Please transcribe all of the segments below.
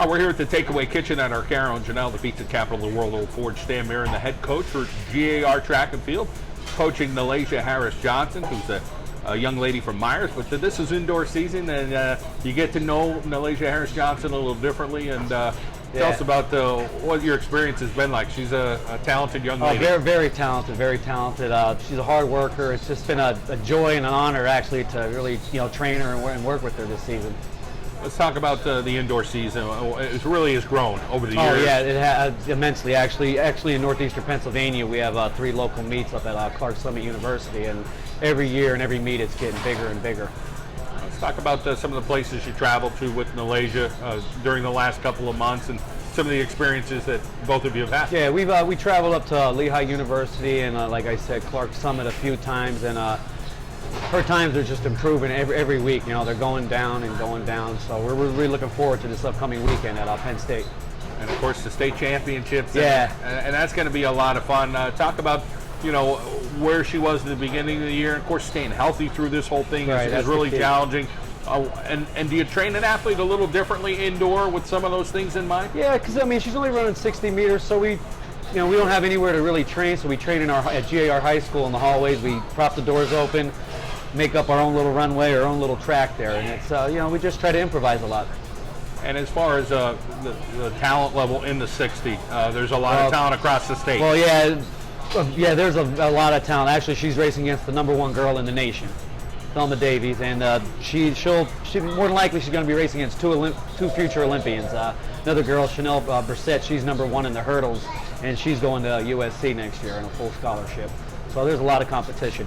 We're here at the Takeaway Kitchen at Arcaro and Genell, the pizza capital of the world. Old Forge. Stan Mirin, the head coach for GAR Track and Field, coaching Nalasjia Harris-Johnson, who's a young lady from Meyers. But this is indoor season, and you get to know Nalasjia Harris-Johnson a little differently. And tell us about what your experience has been like. She's a talented young lady. Very, very talented, very talented. She's a hard worker. It's just been a joy and an honor, actually, to really train her and work with her this season. Let's talk about the indoor season. It really has grown over the years. Oh yeah, it has immensely. Actually, in northeastern Pennsylvania, we have 3 local meets up at Clark Summit University, and every year and every meet, it's getting bigger and bigger. Let's talk about some of the places you traveled to with Nalasjia during the last couple of months, and some of the experiences that both of you have had. Yeah, we traveled up to Lehigh University and, like I said, Clark Summit a few times, and her times are just improving every week. They're going down and going down. So we're really looking forward to this upcoming weekend at Penn State. And of course the state championships. Yeah. And that's going to be a lot of fun. Talk about where she was at the beginning of the year. And of course, staying healthy through this whole thing is really challenging. And do you train an athlete a little differently indoor with some of those things in mind? Yeah, because she's only running 60 meters, so we don't have anywhere to really train. So we train at GAR High School in the hallways. We prop the doors open, make up our own little runway, our own little track there, and it's we just try to improvise a lot. And as far as the talent level in the 60, there's a lot of talent across the state. Well, yeah, there's a lot of talent. Actually, she's racing against the #1 girl in the nation, Thelma Davies, and she more than likely she's going to be racing against two future Olympians. Another girl, Genell Brissett, she's #1 in the hurdles, and she's going to USC next year on a full scholarship. So there's a lot of competition.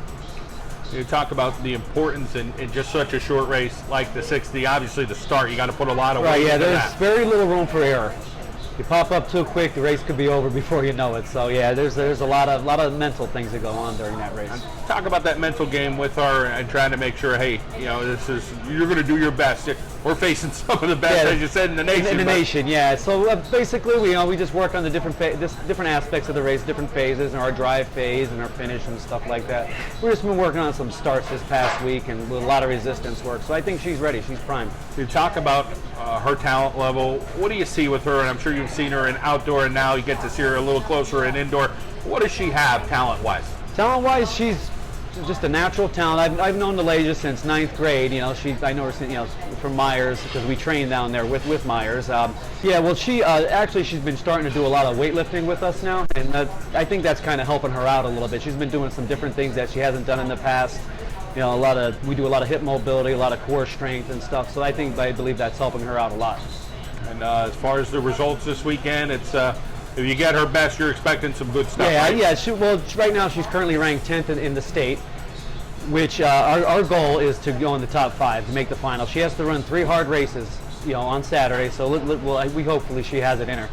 You talk about the importance in just such a short race like the 60. Obviously, the start, you got to put a lot of weight into there's that. very little room for error. You pop up too quick, the race could be over before you know it. So yeah, there's a lot of mental things that go on during that race. Talk about that mental game with her and trying to make sure, hey, you're going to do your best. We're facing some of the best, as you said, in the nation. In the nation, yeah. So basically, we just work on the different aspects of the race, different phases, and our drive phase and our finish and stuff like that. We've just been working on some starts this past week and with a lot of resistance work. So I think she's ready. She's primed. You talk about her talent level. What do you see with her? And I'm sure you've seen her in outdoor, and now you get to see her a little closer in indoor. What does she have talent-wise? Talent-wise, she's just a natural talent. I've known Nalasjia since 9th grade. I know her from Meyers because we train down there with Meyers. She actually she's been starting to do a lot of weightlifting with us now, and I think that's kind of helping her out a little bit. She's been doing some different things that she hasn't done in the past. We do a lot of hip mobility, a lot of core strength and stuff. So I believe that's helping her out a lot. And as far as the results this weekend, it's if you get her best, you're expecting some good stuff. Yeah, right? yeah. Right now she's currently ranked 10th in the state, which our goal is to go in the top 5 to make the final. She has to run 3 hard races, on Saturday. So we hopefully she has it in her.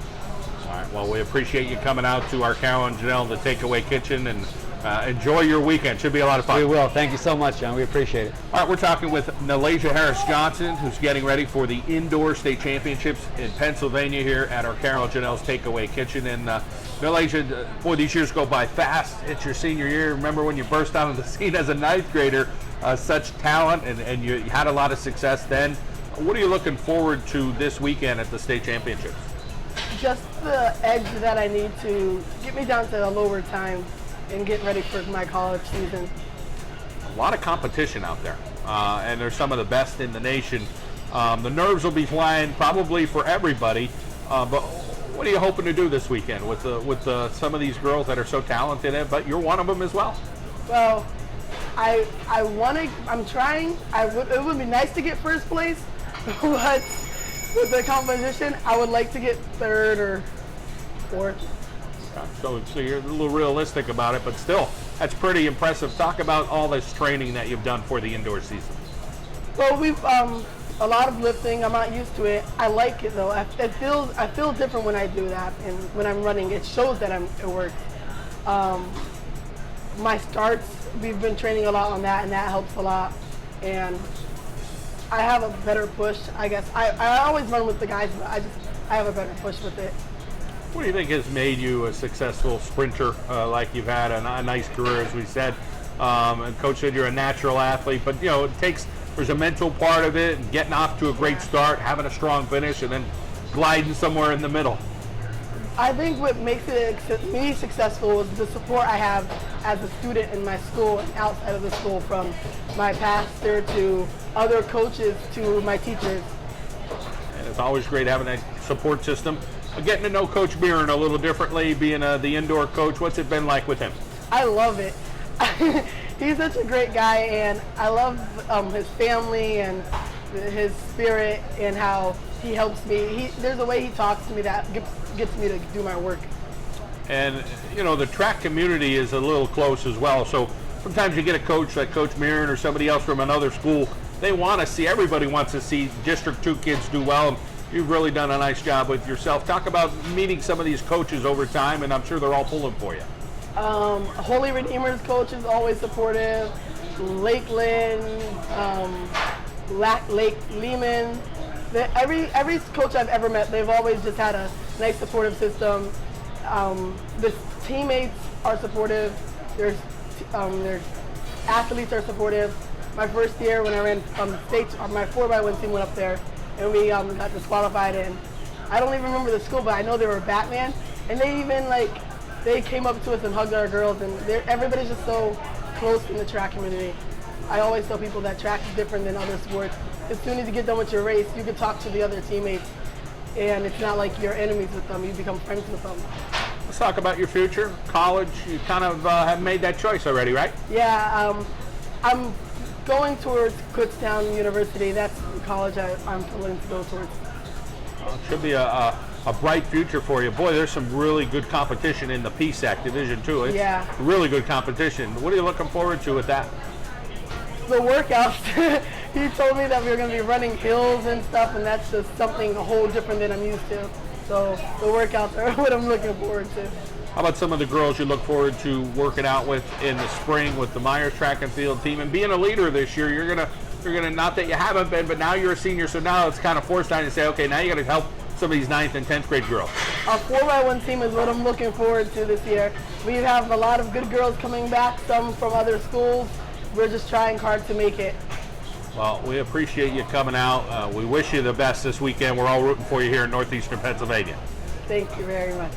All right. Well, we appreciate you coming out to Arcaro and Genell, the Takeaway Kitchen, and enjoy your weekend. Should be a lot of fun. We will. Thank you so much, John. We appreciate it. All right, we're talking with Nalasjia Harris-Johnson, who's getting ready for the indoor state championships in Pennsylvania here at Arcaro Genell's Takeaway Kitchen. And Nalasjia, boy, these years go by fast. It's your senior year. Remember when you burst out of the scene as a 9th grader, such talent, and you had a lot of success then. What are you looking forward to this weekend at the state championships? Just the edge that I need to get me down to a lower time and get ready for my college season. A lot of competition out there, and they're some of the best in the nation. The nerves will be flying probably for everybody, but what are you hoping to do this weekend with some of these girls that are so talented, but you're one of them as well? Well, I'm trying. It would be nice to get first place, but with the competition, I would like to get 3rd or 4th. So you're a little realistic about it, but still, that's pretty impressive. Talk about all this training that you've done for the indoor season. Well, we've a lot of lifting. I'm not used to it. I like it though. I feel different when I do that, and when I'm running, it shows that it works. My starts, we've been training a lot on that, and that helps a lot. And I have a better push, I guess. I always run with the guys, but I have a better push with it. What do you think has made you a successful sprinter like you've had a nice career, as we said? And Coach said you're a natural athlete, but there's a mental part of it, and getting off to a great start, having a strong finish, and then gliding somewhere in the middle. I think what makes me successful is the support I have as a student in my school and outside of the school, from my pastor to other coaches to my teachers. And it's always great having a support system. Getting to know Coach Mirin a little differently, being the indoor coach, what's it been like with him? I love it. He's such a great guy, and I love his family and his spirit and how he helps me. There's a way he talks to me that gets me to do my work. And, you know, the track community is a little close as well. So sometimes you get a coach like Coach Mirin or somebody else from another school. They want to see, everybody wants to see District 2 kids do well. And you've really done a nice job with yourself. Talk about meeting some of these coaches over time, and I'm sure they're all pulling for you. Holy Redeemer's coach is always supportive. Lakeland, Lake Lehman. Every coach I've ever met, they've always just had a nice supportive system. The teammates are supportive. Their athletes are supportive. My first year when I ran states, my 4x1 team went up there, and we got disqualified. And I don't even remember the school, but I know they were Batman, and they even they came up to us and hugged our girls, and everybody's just so close in the track community. I always tell people that track is different than other sports. As soon as you get done with your race, you can talk to the other teammates, and it's not like you're enemies with them. You become friends with them. Let's talk about your future. College, you kind of have made that choice already, right? Yeah, I'm going towards Kutztown University. That's the college I'm willing to go towards. It should be a bright future for you. Boy, there's some really good competition in the PSAC Division 2. It's really good competition. What are you looking forward to with that? The workouts. He told me that we were going to be running hills and stuff, and that's just something a whole different than I'm used to. So the workouts are what I'm looking forward to. How about some of the girls you look forward to working out with in the spring with the Meyers track and field team? And being a leader this year, you're gonna not that you haven't been, but now you're a senior, so now it's kind of forced on you to say, okay, now you got to help some of these 9th and 10th grade girls. Our 4x1 team is what I'm looking forward to this year. We have a lot of good girls coming back, some from other schools. We're just trying hard to make it. Well, we appreciate you coming out. We wish you the best this weekend. We're all rooting for you here in northeastern Pennsylvania. Thank you very much.